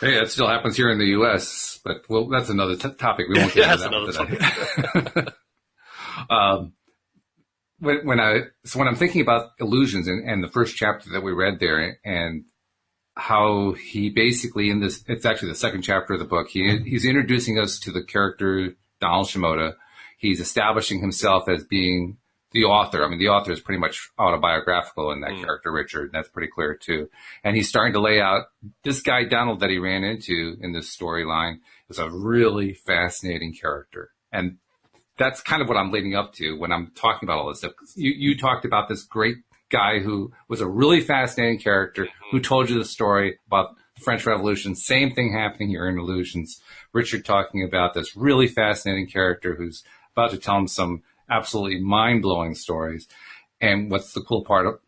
Hey, that still happens here in the U.S., but that's another topic. We won't get into that today. When I'm thinking about illusions and the first chapter that we read there, and how he basically it's actually the second chapter of the book. He's introducing us to the character Donald Shimoda. He's establishing himself as being the author. I mean, the author is pretty much autobiographical in that character, Richard. That's pretty clear too. And he's starting to lay out this guy, Donald, that he ran into in this storyline is a really fascinating character. And that's kind of what I'm leading up to when I'm talking about all this stuff. You talked about this great guy who was a really fascinating character who told you the story about the French Revolution. Same thing happening here in Illusions. Richard talking about this really fascinating character who's about to tell him some absolutely mind-blowing stories. And what's the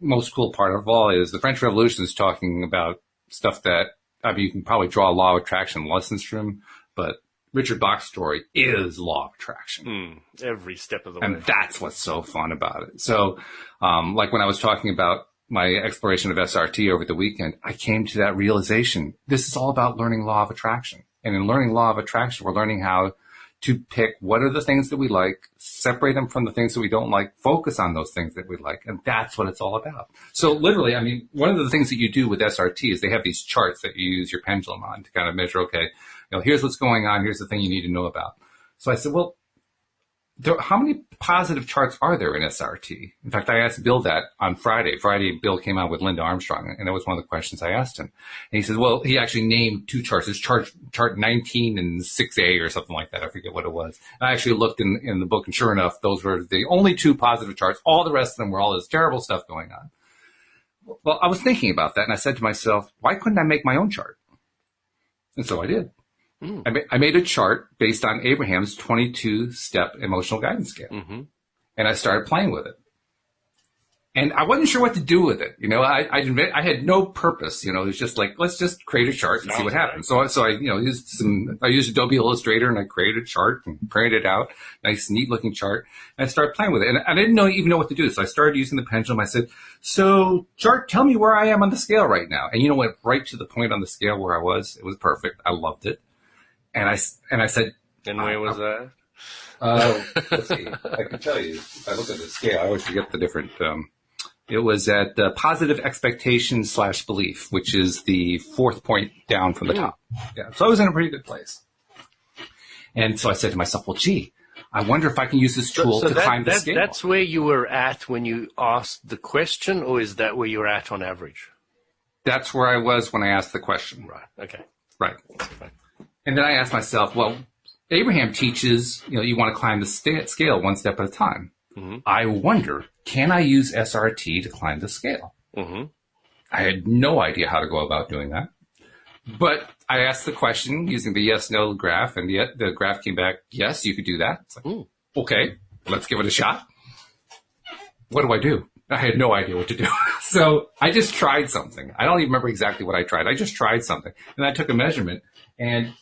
most cool part of all is the French Revolution is talking about stuff that, I mean, you can probably draw law of attraction lessons from, but Richard Bach's story is law of attraction. Every step of the way. And that's what's so fun about it. So, like when I was talking about my exploration of SRT over the weekend, I came to that realization. This is all about learning law of attraction. And in learning law of attraction, we're learning how to pick what are the things that we like, separate them from the things that we don't like, focus on those things that we like. And that's what it's all about. So literally, I mean, one of the things that you do with SRT is they have these charts that you use your pendulum on to kind of measure, okay, here's what's going on. Here's the thing you need to know about. So I said, well, how many positive charts are there in SRT? In fact, I asked Bill that on Friday. Bill came out with Linda Armstrong, and that was one of the questions I asked him. And he said, well, he actually named two charts. It's chart 19 and 6A or something like that. I forget what it was. I actually looked in the book, and sure enough, those were the only two positive charts. All the rest of them were all this terrible stuff going on. Well, I was thinking about that, and I said to myself, why couldn't I make my own chart? And so I did. I made a chart based on Abraham's 22-step emotional guidance scale. And I started playing with it. And I wasn't sure what to do with it. I had no purpose. It was just like, let's just create a chart and see what happens. So I used Adobe Illustrator and I created a chart and printed it out. Nice, neat looking chart. And I started playing with it. And I didn't even know what to do. So I started using the pendulum. I said, so chart, tell me where I am on the scale right now. And went right to the point on the scale where I was. It was perfect. I loved it. And I said, and where was that? Let's see. I can tell you. If I look at the scale, I always forget the different. It was at positive expectation / belief, which is the fourth point down from the top. Yeah. So I was in a pretty good place. And so I said to myself, well, gee, I wonder if I can use this tool to climb the scale. That's where you were at when you asked the question, or is that where you were at on average? That's where I was when I asked the question. Right. Okay. Right. And then I asked myself, well, Abraham teaches, you want to climb the scale one step at a time. I wonder, can I use SRT to climb the scale? I had no idea how to go about doing that. But I asked the question using the yes-no graph, and the graph came back, yes, you could do that. It's like, okay, let's give it a shot. What do I do? I had no idea what to do. So I just tried something. I don't even remember exactly what I tried. I just tried something. And I took a measurement, and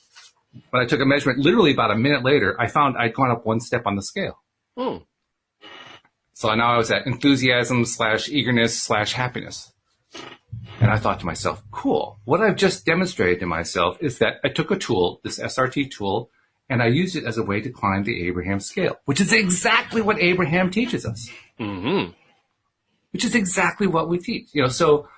when I took a measurement, literally about a minute later, I found I'd gone up one step on the scale. So now I was at enthusiasm / eagerness / happiness. And I thought to myself, cool. What I've just demonstrated to myself is that I took a tool, this SRT tool, and I used it as a way to climb the Abraham scale, which is exactly what Abraham teaches us. Which is exactly what we teach. So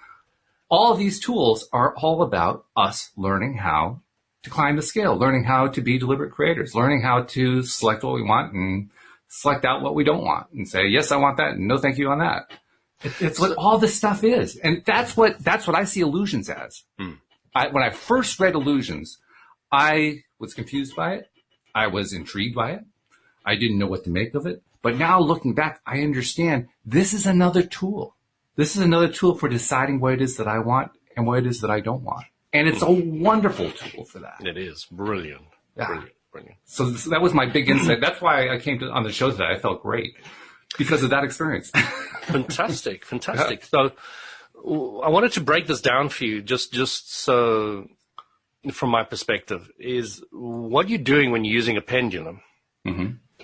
all of these tools are all about us learning how to climb the scale, learning how to be deliberate creators, learning how to select what we want and select out what we don't want and say, yes, I want that, and no thank you on that. It's what all this stuff is. And that's what I see illusions as. When I first read illusions, I was confused by it. I was intrigued by it. I didn't know what to make of it. But now looking back, I understand this is another tool. This is another tool for deciding what it is that I want and what it is that I don't want. And it's a wonderful tool for that. It is. Brilliant. Yeah. Brilliant. So that was my big insight. That's why I came on the show today. I felt great because of that experience. Fantastic. So I wanted to break this down for you just so from my perspective is what you're doing when you're using a pendulum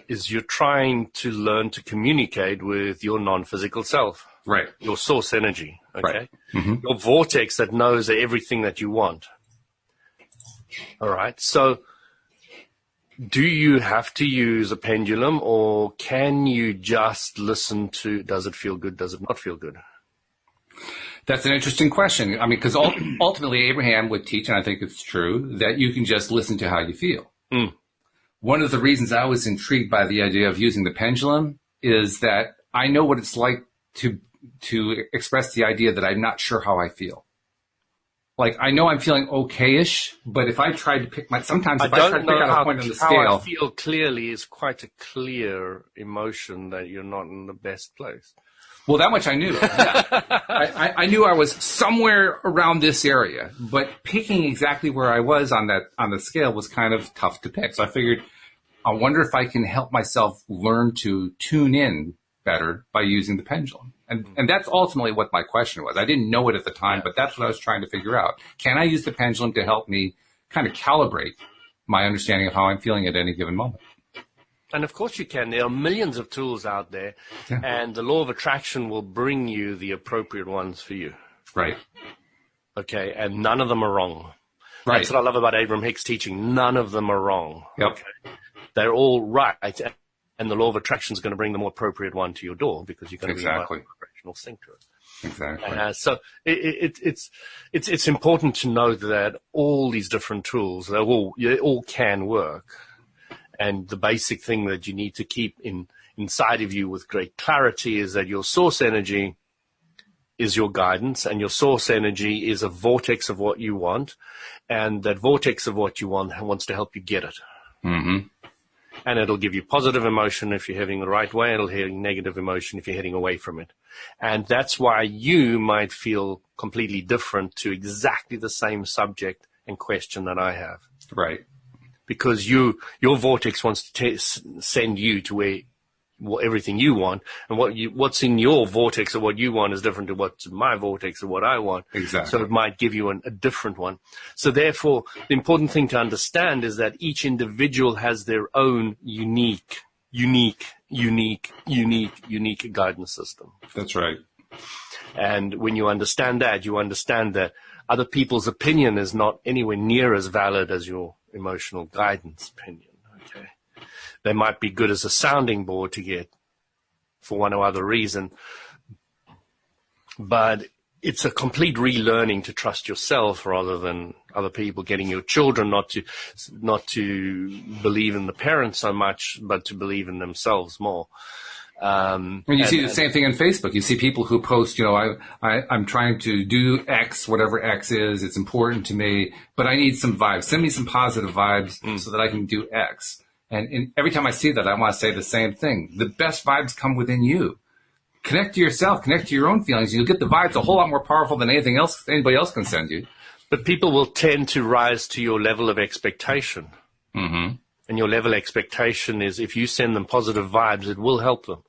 is you're trying to learn to communicate with your non-physical self. Right. Your source energy. Okay. Right. Your vortex that knows everything that you want. All right. So do you have to use a pendulum or can you just listen to, does it feel good? Does it not feel good? That's an interesting question. I mean, because ultimately Abraham would teach, and I think it's true, that you can just listen to how you feel. One of the reasons I was intrigued by the idea of using the pendulum is that I know what it's like to express the idea that I'm not sure how I feel. Like, I know I'm feeling okay-ish, but if I tried to pick sometimes if I try to pick out a point on the scale. How I feel clearly is quite a clear emotion that you're not in the best place. Well, that much I knew. Yeah. I knew I was somewhere around this area, but picking exactly where I was on the scale was kind of tough to pick. So I figured, I wonder if I can help myself learn to tune in better by using the pendulum. And that's ultimately what my question was. I didn't know it at the time, but that's what I was trying to figure out. Can I use the pendulum to help me kind of calibrate my understanding of how I'm feeling at any given moment? And of course you can. There are millions of tools out there, and the law of attraction will bring you the appropriate ones for you. Right. Okay, and none of them are wrong. Right. That's what I love about Abraham Hicks' teaching. None of them are wrong. Yep. Okay. They're all right. And the law of attraction is going to bring the more appropriate one to your door because you're going to be a vibrational sync to it. Exactly. So it's important to know that all these different tools, they all can work. And the basic thing that you need to keep inside of you with great clarity is that your source energy is your guidance, and your source energy is a vortex of what you want, and that vortex of what you want wants to help you get it. And it'll give you positive emotion if you're heading the right way, and it'll give you negative emotion if you're heading away from it. And that's why you might feel completely different to exactly the same subject and question that I have. Right. Because your vortex wants to send you to everything you want, and what's in your vortex of what you want is different to what's in my vortex of what I want. Exactly. So it might give you a different one. So therefore, the important thing to understand is that each individual has their own unique guidance system. That's right. And when you understand that other people's opinion is not anywhere near as valid as your emotional guidance opinion. Okay. They might be good as a sounding board to get for one or other reason, but it's a complete relearning to trust yourself rather than other people, getting your children not to believe in the parents so much, but to believe in themselves more. And you see the same thing on Facebook. You see people who post, I'm trying to do X, whatever X is. It's important to me, but I need some vibes. Send me some positive vibes so that I can do X. And every time I see that, I want to say the same thing. The best vibes come within you. Connect to yourself. Connect to your own feelings. You'll get the vibes a whole lot more powerful than anything else anybody else can send you. But people will tend to rise to your level of expectation. And your level of expectation is if you send them positive vibes, it will help them.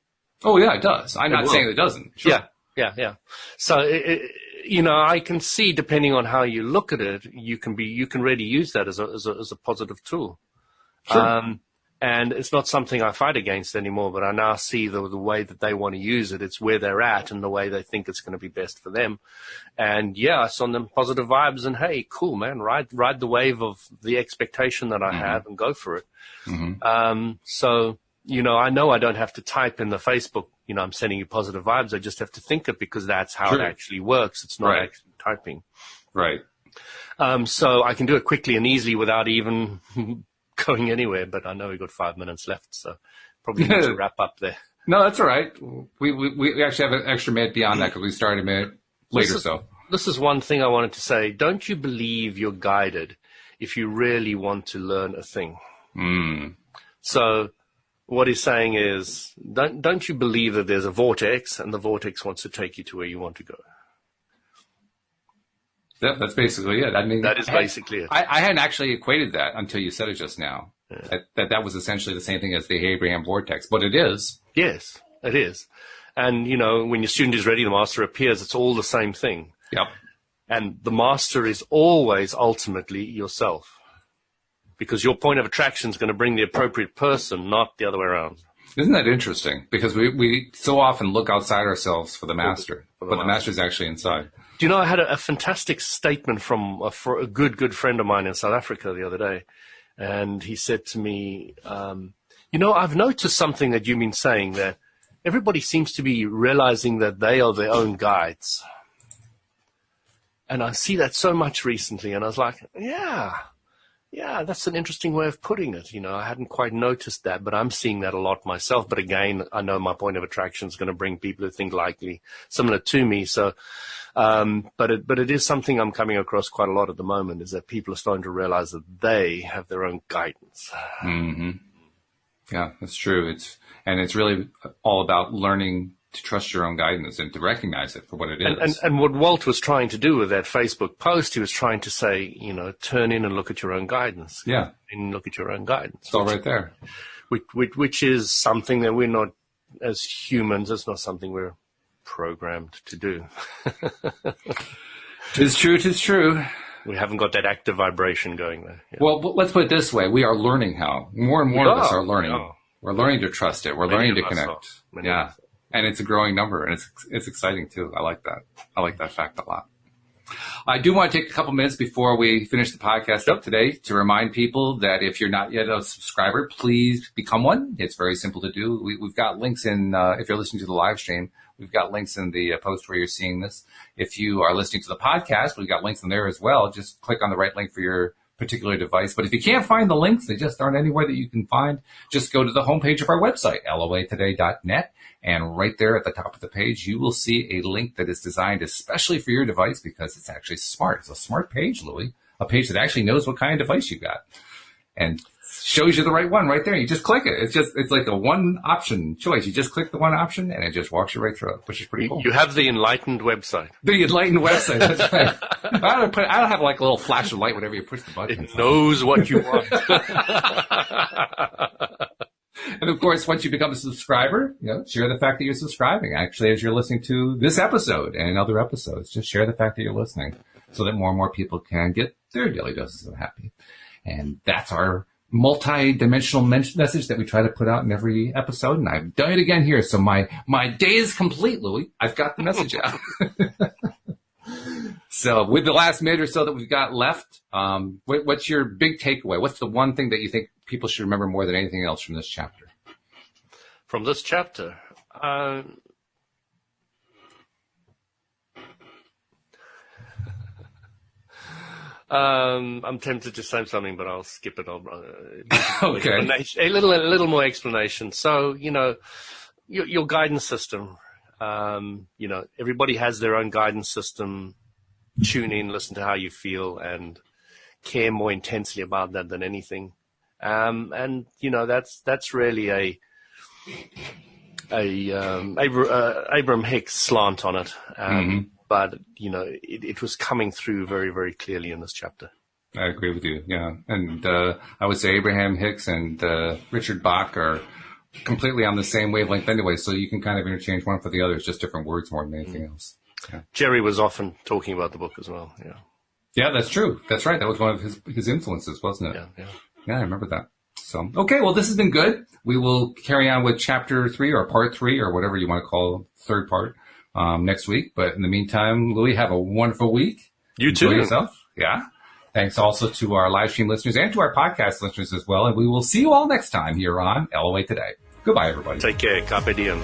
Oh, yeah, it does. I'm not saying it doesn't. Sure. Yeah. So, I can see, depending on how you look at it, you can really use that as a positive tool. Sure. And it's not something I fight against anymore, but I now see the way that they want to use it. It's where they're at and the way they think it's going to be best for them. And I send them positive vibes and, hey, cool, man, ride the wave of the expectation that I have and go for it. So, I know I don't have to type in the Facebook, I'm sending you positive vibes. I just have to think it because that's how it actually works. It's not actually typing. Right. So I can do it quickly and easily without even going anywhere, but I know we've got 5 minutes left, so probably need to wrap up there. No, that's all right. We actually have an extra minute beyond that because we started a minute later. This is one thing I wanted to say. Don't you believe you're guided if you really want to learn a thing? So what he's saying is, don't you believe that there's a vortex and the vortex wants to take you to where you want to go? Yeah, that's basically it. I mean, that is basically it. I hadn't actually equated that until you said it just now. Yeah. That was essentially the same thing as the Abraham vortex, but it is. Yes, it is. And, when your student is ready, the master appears. It's all the same thing. Yep. And the master is always ultimately yourself, because your point of attraction is going to bring the appropriate person, not the other way around. Isn't that interesting? Because we so often look outside ourselves for the master, but the master is actually inside. Do you know, I had a fantastic statement from a good friend of mine in South Africa the other day. And he said to me, I've noticed something that you've been saying, that everybody seems to be realizing that they are their own guides. And I see that so much recently. And I was like, yeah, that's an interesting way of putting it. I hadn't quite noticed that, but I'm seeing that a lot myself. But again, I know my point of attraction is going to bring people who think similar to me. So, but it is something I'm coming across quite a lot at the moment, is that people are starting to realize that they have their own guidance. Mm-hmm. Yeah, that's true. It's really all about learning to trust your own guidance and to recognize it for what it is. And what Walt was trying to do with that Facebook post, he was trying to say, turn in and look at your own guidance. Yeah. And look at your own guidance. It's all right there. Which is something that we're not, as humans, it's not something we're programmed to do. Tis true. We haven't got that active vibration going there. Yeah. Well, let's put it this way. We are learning how. More and more of us are learning. Yeah. We're learning to trust it. We're learning to connect. Yeah. And it's a growing number, and it's exciting too. I like that. I like that fact a lot. I do want to take a couple minutes before we finish the podcast up today to remind people that if you're not yet a subscriber, please become one. It's very simple to do. We've got links in, if you're listening to the live stream, we've got links in the post where you're seeing this. If you are listening to the podcast, we've got links in there as well. Just click on the right link for your particular device. But if you can't find the links, they just aren't anywhere that you can find, just go to the homepage of our website, loatoday.net. And right there at the top of the page, you will see a link that is designed especially for your device, because it's actually smart. It's a smart page, Louis, a page that actually knows what kind of device you got and shows you the right one right there. You just click it. It's like a one option choice. You just click the one option and it just walks you right through it, which is pretty cool. You have the enlightened website. The enlightened website. That's right. I don't have like a little flash of light whenever you push the button. It knows what you want. And of course, once you become a subscriber, share the fact that you're subscribing. Actually, as you're listening to this episode and other episodes, just share the fact that you're listening so that more and more people can get their daily doses of happy. And that's our multi-dimensional message that we try to put out in every episode. And I've done it again here. So my day is complete, Louis. I've got the message out. So with the last minute or so that we've got left, what's your big takeaway? What's the one thing that you think people should remember more than anything else from this chapter? From this chapter? I'm tempted to say something, but I'll skip it. Okay. A little more explanation. So, your guidance system, everybody has their own guidance system. Tune in, listen to how you feel, and care more intensely about that than anything. That's really Abraham Hicks slant on it. But, it was coming through very, very clearly in this chapter. I agree with you, yeah. And I would say Abraham Hicks and Richard Bach are completely on the same wavelength anyway, so you can kind of interchange one for the other. It's just different words more than anything else. Yeah. Jerry was often talking about the book as well, yeah. Yeah, that's true. That's right. That was one of his influences, wasn't it? Yeah, I remember that. So, okay, well, this has been good. We will carry on with chapter 3 or part 3 or whatever you want to call third part next week. But in the meantime, Louis, have a wonderful week. You too. Enjoy yourself. Yeah. Thanks also to our live stream listeners and to our podcast listeners as well. And we will see you all next time here on LOA Today. Goodbye, everybody. Take care. Carpe diem.